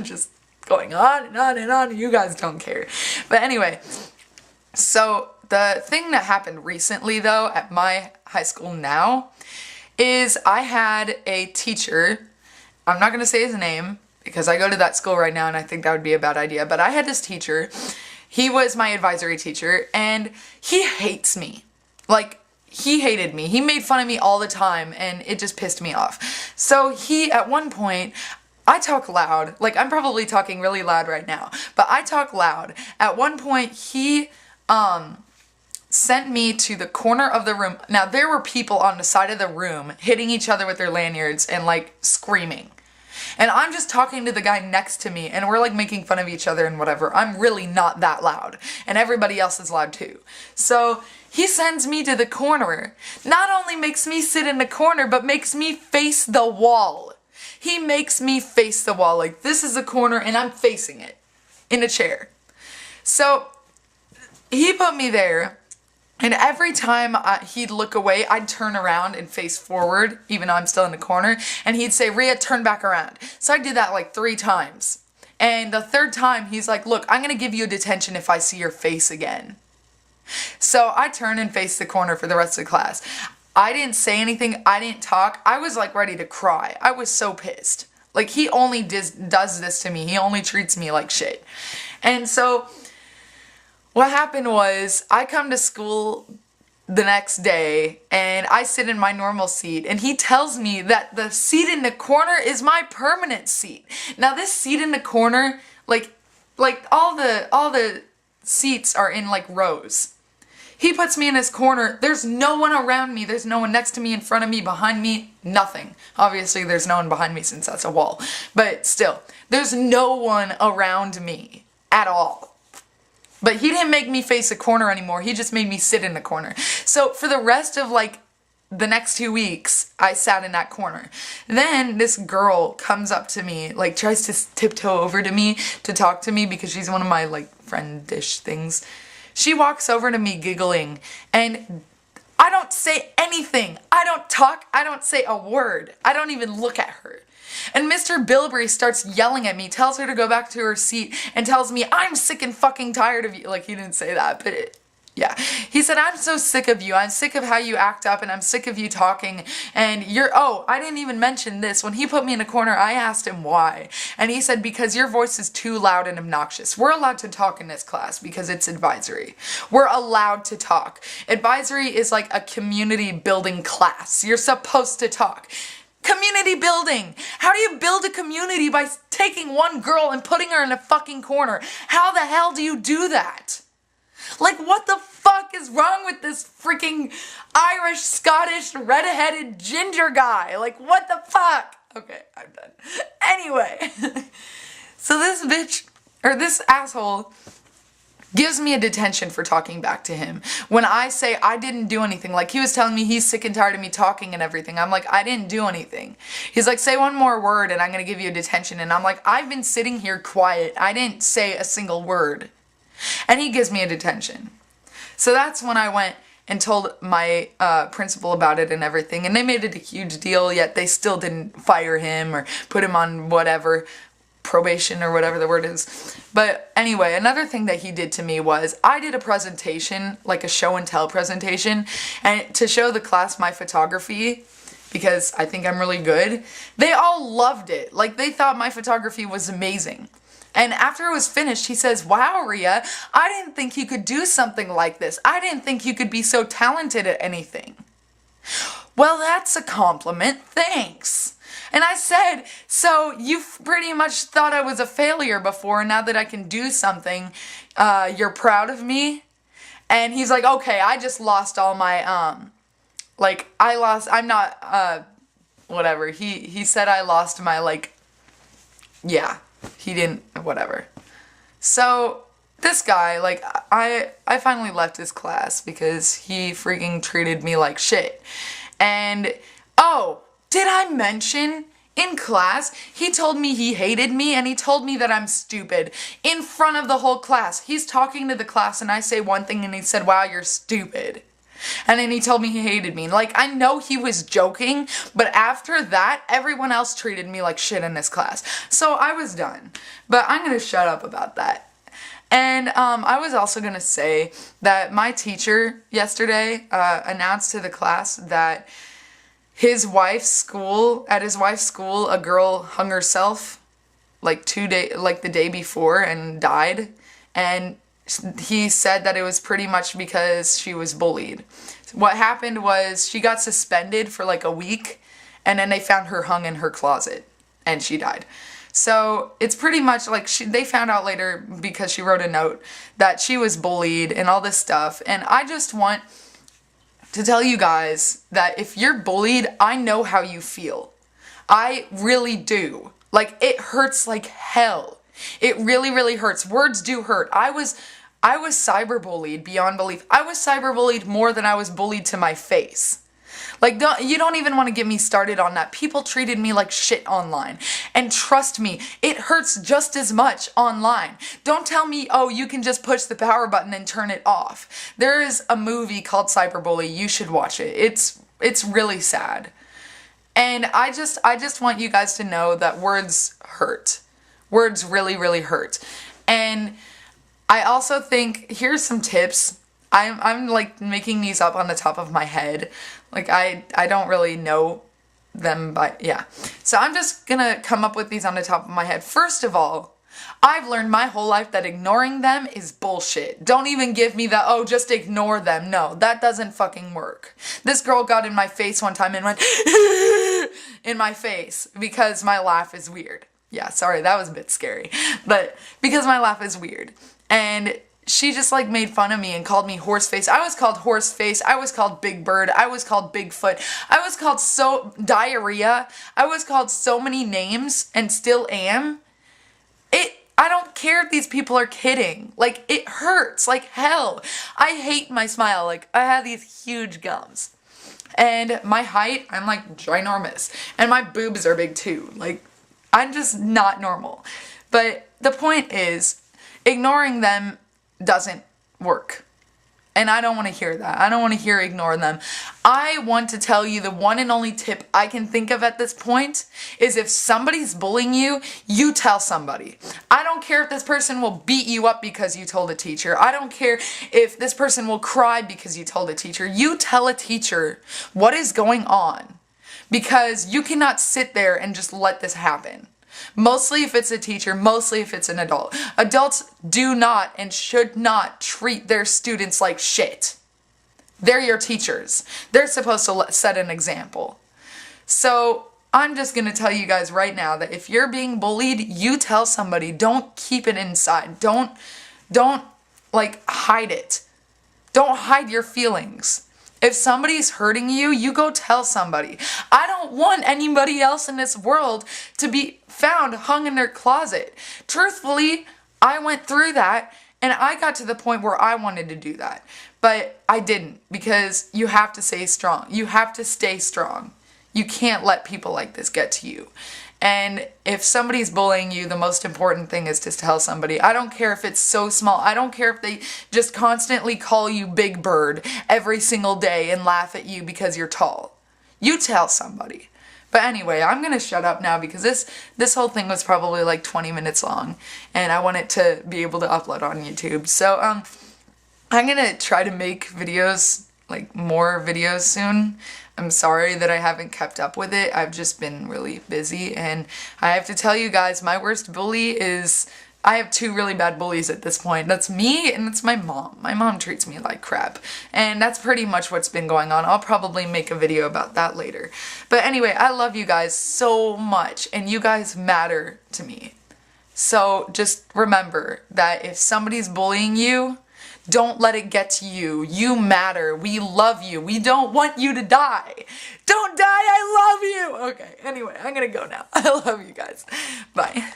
just going on and on and on. You guys don't care. But anyway, so the thing that happened recently though at my high school now is I had a teacher, I'm not going to say his name because I go to that school right now and I think that would be a bad idea, but I had this teacher, he was my advisory teacher, and he hates me. Like, he hated me. He made fun of me all the time and it just pissed me off. So he, at one point, I talk loud, like I'm probably talking really loud right now, but I talk loud. At one point he sent me to the corner of the room. Now there were people on the side of the room hitting each other with their lanyards and like screaming. And I'm just talking to the guy next to me and we're like making fun of each other and whatever. I'm really not that loud. And everybody else is loud too. So he sends me to the corner. Not only makes me sit in the corner, but makes me face the wall. He makes me face the wall. Like, this is the corner and I'm facing it in a chair. So he put me there. And every time he'd look away, I'd turn around and face forward, even though I'm still in the corner. And he'd say, Rhea, turn back around. So I did that like 3 times. And the 3rd time, he's like, look, I'm going to give you a detention if I see your face again. So I turned and faced the corner for the rest of the class. I didn't say anything. I didn't talk. I was like ready to cry. I was so pissed. Like, he only does this to me. He only treats me like shit. And so what happened was I come to school the next day and I sit in my normal seat and he tells me that the seat in the corner is my permanent seat. Now this seat in the corner, like all the seats are in like rows. He puts me in his corner. There's no one around me. There's no one next to me, in front of me, behind me, nothing. Obviously there's no one behind me since that's a wall. But still, there's no one around me at all. But he didn't make me face a corner anymore. He just made me sit in the corner. So for the rest of like the next 2 weeks, I sat in that corner. Then this girl comes up to me, like tries to tiptoe over to me to talk to me because she's one of my like friendish things. She walks over to me giggling and I don't say anything. I don't talk. I don't say a word. I don't even look at her. And Mr. Bilberry starts yelling at me, tells her to go back to her seat, and tells me, I'm sick and fucking tired of you. Like, he didn't say that, but yeah. He said, I'm so sick of you. I'm sick of how you act up, and I'm sick of you talking. And I didn't even mention this. When he put me in a corner, I asked him why. And he said, because your voice is too loud and obnoxious. We're allowed to talk in this class because it's advisory. We're allowed to talk. Advisory is like a community building class. You're supposed to talk. Community building. How do you build a community by taking one girl and putting her in a fucking corner? How the hell do you do that? Like, what the fuck is wrong with this freaking Irish, Scottish, red-headed ginger guy? Like, what the fuck? Okay, I'm done. Anyway, so this bitch, or this asshole, gives me a detention for talking back to him. When I say I didn't do anything, like he was telling me he's sick and tired of me talking and everything. I'm like, I didn't do anything. He's like, say one more word and I'm gonna give you a detention. And I'm like, I've been sitting here quiet. I didn't say a single word. And he gives me a detention. So that's when I went and told my principal about it and everything. And they made it a huge deal, yet they still didn't fire him or put him on whatever, probation or whatever the word is. But anyway, another thing that he did to me was I did a presentation, like a show and tell presentation, and to show the class my photography, because I think I'm really good. They all loved it. Like, they thought my photography was amazing. And after it was finished, he says, wow, Rhea, I didn't think you could do something like this. I didn't think you could be so talented at anything. Well, that's a compliment. Thanks. And I said, so you pretty much thought I was a failure before, and now that I can do something, you're proud of me? And he's like, okay, I just lost all my, whatever. He said I lost my, yeah, he didn't, whatever. So, this guy, I finally left his class because he freaking treated me like shit. And, oh, did I mention in class, he told me he hated me and he told me that I'm stupid in front of the whole class. He's talking to the class and I say one thing and he said, wow, you're stupid. And then he told me he hated me. Like, I know he was joking, but after that, everyone else treated me like shit in this class. So I was done. But I'm gonna shut up about that. And I was also gonna say that my teacher yesterday announced to the class that at his wife's school, a girl hung herself like the day before and died. And he said that it was pretty much because she was bullied. What happened was she got suspended for like a week, and then they found her hung in her closet, and she died. So it's pretty much like they found out later because she wrote a note that she was bullied and all this stuff. And I just want to tell you guys that if you're bullied, I know how you feel. I really do. Like, it hurts like hell. It really, really hurts. Words do hurt. I was cyberbullied beyond belief. I was cyberbullied more than I was bullied to my face. Like, you don't even want to get me started on that. People treated me like shit online. And trust me, it hurts just as much online. Don't tell me, oh, you can just push the power button and turn it off. There is a movie called Cyberbully. You should watch it. It's really sad. And I just want you guys to know that words hurt. Words really, really hurt. And I also think, here's some tips. I'm like making these up on the top of my head. Like, I don't really know them, but yeah. So I'm just gonna come up with these on the top of my head. First of all, I've learned my whole life that ignoring them is bullshit. Don't even give me the, oh, just ignore them. No, that doesn't fucking work. This girl got in my face one time and went in my face because my laugh is weird. Yeah, sorry, that was a bit scary. But because my laugh is weird. And she just like made fun of me and called me horseface. I was called horseface. I was called Big Bird. I was called Bigfoot. I was called diarrhea. I was called so many names and still am. I don't care if these people are kidding. Like, it hurts like hell. I hate my smile. Like, I have these huge gums. And my height, I'm like ginormous. And my boobs are big too. Like, I'm just not normal. But the point is, ignoring them doesn't work. And I don't want to hear that. I don't want to hear ignore them. I want to tell you the one and only tip I can think of at this point is if somebody's bullying you, you tell somebody. I don't care if this person will beat you up because you told a teacher. I don't care if this person will cry because you told a teacher. You tell a teacher what is going on, because you cannot sit there and just let this happen. Mostly if it's a teacher, mostly if it's an adult. Adults do not and should not treat their students like shit. They're your teachers. They're supposed to set an example. So I'm just going to tell you guys right now that if you're being bullied, you tell somebody. Don't keep it inside. Don't like hide it. Don't hide your feelings. If somebody's hurting you, you go tell somebody. I don't want anybody else in this world to be found hung in their closet. Truthfully, I went through that and I got to the point where I wanted to do that. But I didn't, because you have to stay strong. You have to stay strong. You can't let people like this get to you. And if somebody's bullying you, the most important thing is to tell somebody. I don't care if it's so small. I don't care if they just constantly call you Big Bird every single day and laugh at you because you're tall. You tell somebody. But anyway, I'm going to shut up now because this whole thing was probably like 20 minutes long. And I want it to be able to upload on YouTube. So I'm going to try to make videos, like more videos soon. I'm sorry that I haven't kept up with it. I've just been really busy, and I have to tell you guys, my worst bully is, I have two really bad bullies at this point. That's me and that's my mom. My mom treats me like crap, and that's pretty much what's been going on. I'll probably make a video about that later. But anyway, I love you guys so much, and you guys matter to me. So just remember that if somebody's bullying you, don't let it get to you. You matter. We love you. We don't want you to die. Don't die. I love you. Okay, anyway, I'm gonna go now. I love you guys. Bye.